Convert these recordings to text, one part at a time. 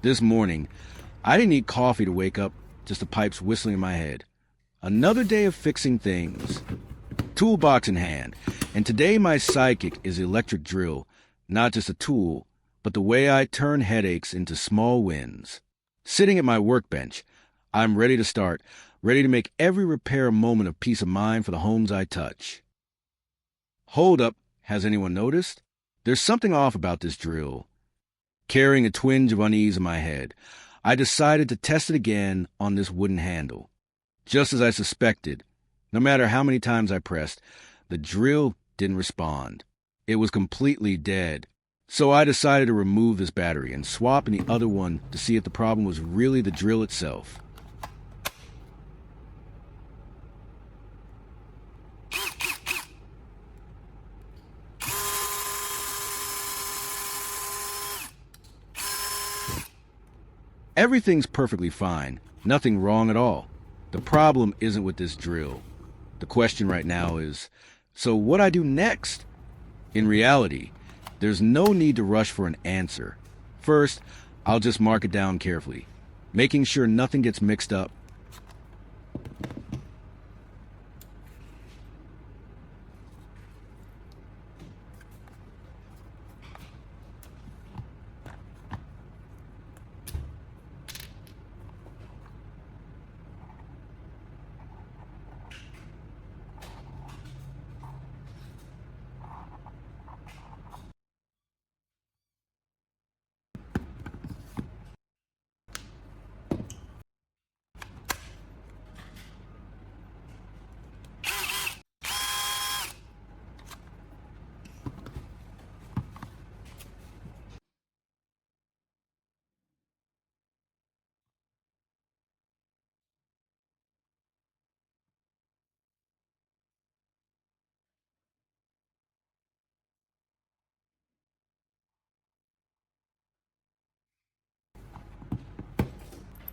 This morning, I didn't need coffee to wake up, just the pipes whistling in my head. Another day of fixing things. Toolbox in hand, and today my sidekick is the electric drill, not just a tool, but the way I turn headaches into small wins. Sitting at my workbench, I'm ready to start, ready to make every repair a moment of peace of mind for the homes I touch. Hold up, has anyone noticed? There's something off about this drill. Carrying a twinge of unease in my head, I decided to test it again on this wooden handle. Just as I suspected, no matter how many times I pressed, the drill didn't respond. It was completely dead. So I decided to remove this battery and swap in the other one to see if the problem was really the drill itself. Everything's perfectly fine, nothing wrong at all. The problem isn't with this drill. The question right now is, so what I do next? In reality, there's no need to rush for an answer. First, I'll just mark it down carefully, making sure nothing gets mixed up.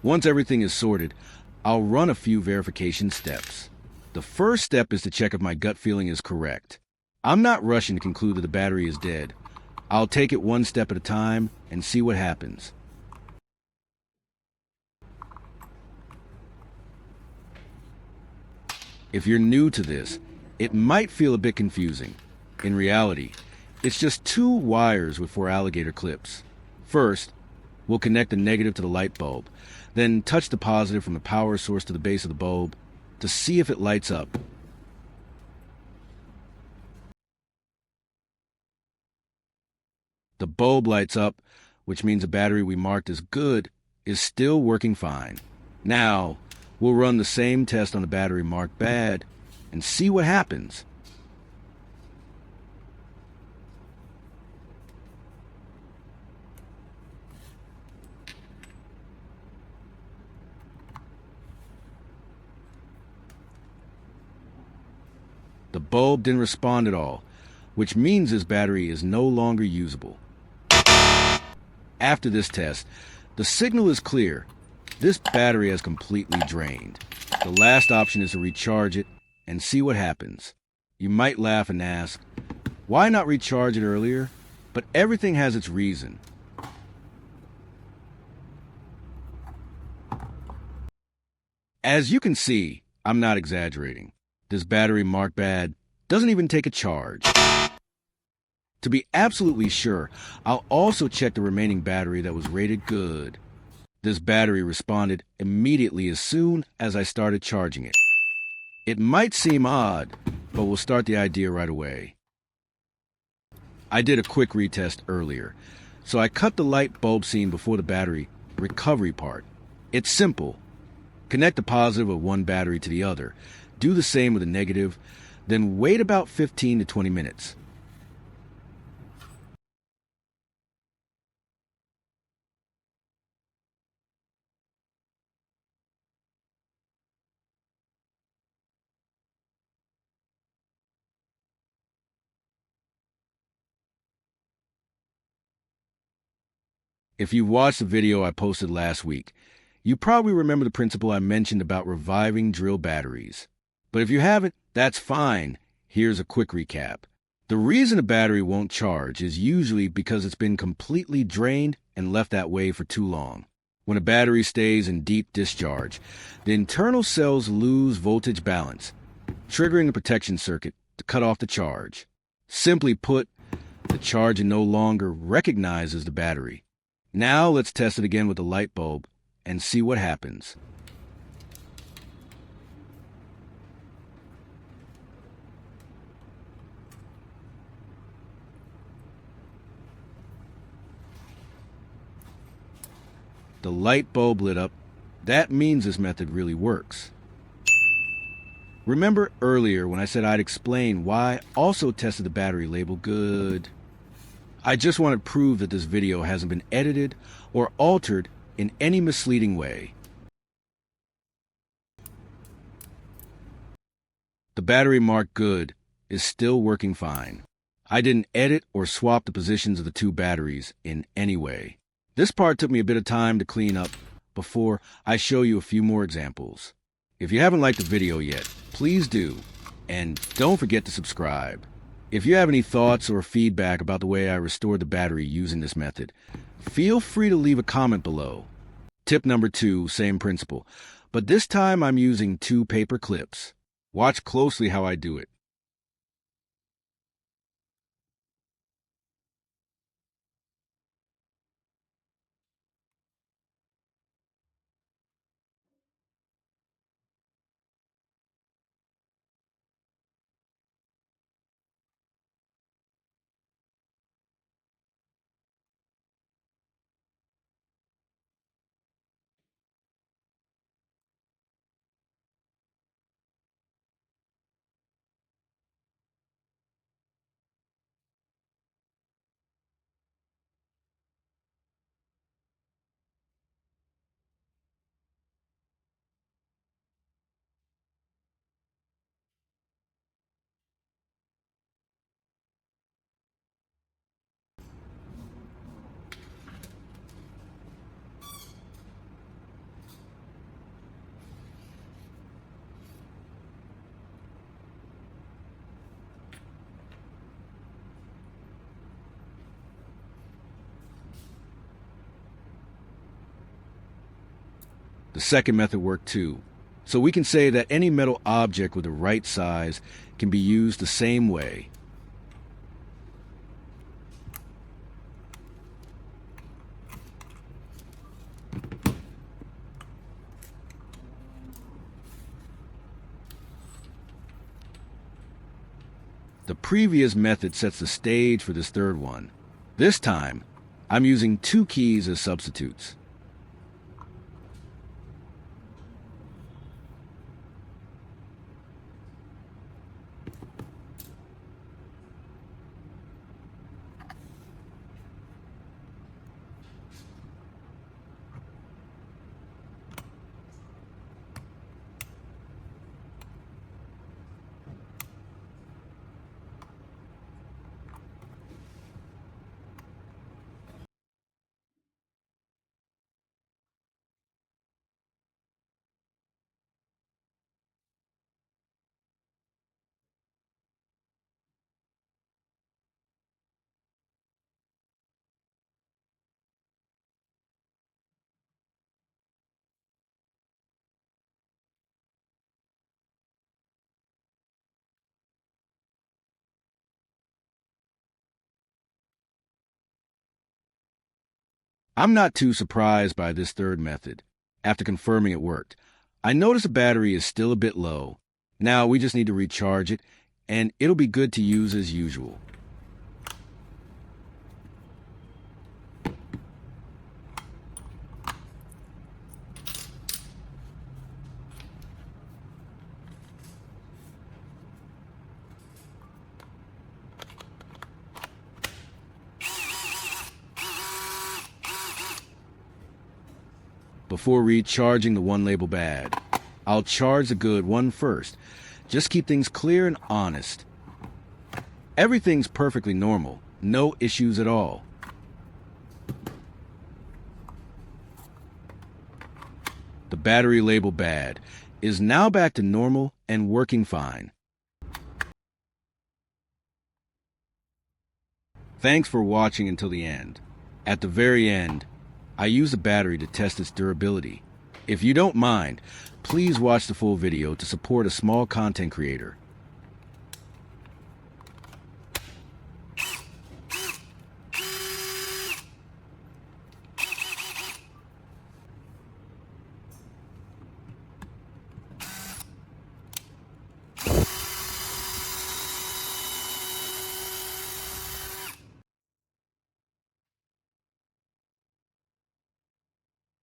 Once everything is sorted, I'll run a few verification steps. The first step is to check if my gut feeling is correct. I'm not rushing to conclude that the battery is dead. I'll take it one step at a time and see what happens. If you're new to this, it might feel a bit confusing. In reality, it's just two wires with 4 alligator clips. First, we'll connect the negative to the light bulb, then touch the positive from the power source to the base of the bulb to see if it lights up. The bulb lights up, which means the battery we marked as good is still working fine. Now, we'll run the same test on the battery marked bad and see what happens. The bulb didn't respond at all, which means this battery is no longer usable. After this test, the signal is clear. This battery has completely drained. The last option is to recharge it and see what happens. You might laugh and ask, why not recharge it earlier? But everything has its reason. As you can see, I'm not exaggerating. This battery marked bad doesn't even take a charge. To be absolutely sure, I'll also check the remaining battery that was rated good. This battery responded immediately as soon as I started charging it. It might seem odd, but we'll start the idea right away. I did a quick retest earlier, so I cut the light bulb scene before the battery recovery part. It's simple. Connect the positive of one battery to the other. Do the same with the negative, then wait about 15 to 20 minutes. If you watched the video I posted last week, you probably remember the principle I mentioned about reviving drill batteries. But if you haven't, that's fine. Here's a quick recap. The reason a battery won't charge is usually because it's been completely drained and left that way for too long. When a battery stays in deep discharge, the internal cells lose voltage balance, triggering a protection circuit to cut off the charge. Simply put, the charger no longer recognizes the battery. Now let's test it again with the light bulb and see what happens. The light bulb lit up. That means this method really works. Remember earlier when I said I'd explain why I also tested the battery label? Good. I just want to prove that this video hasn't been edited or altered in any misleading way. The battery marked good is still working fine. I didn't edit or swap the positions of the two batteries in any way. This part took me a bit of time to clean up before I show you a few more examples. If you haven't liked the video yet, please do, and don't forget to subscribe. If you have any thoughts or feedback about the way I restored the battery using this method, feel free to leave a comment below. Tip number 2, same principle, but this time I'm using 2 paper clips. Watch closely how I do it. The second method worked too. So we can say that any metal object with the right size can be used the same way. The previous method sets the stage for this third one. This time, I'm using 2 keys as substitutes. I'm not too surprised by this third method. After confirming it worked, I notice the battery is still a bit low. Now we just need to recharge it, and it'll be good to use as usual. Before recharging the one labeled bad, I'll charge the good one first. Just keep things clear and honest. Everything's perfectly normal, no issues at all. The battery labeled bad is now back to normal and working fine. Thanks for watching until the end. At the very end, I use a battery to test its durability. If you don't mind, please watch the full video to support a small content creator.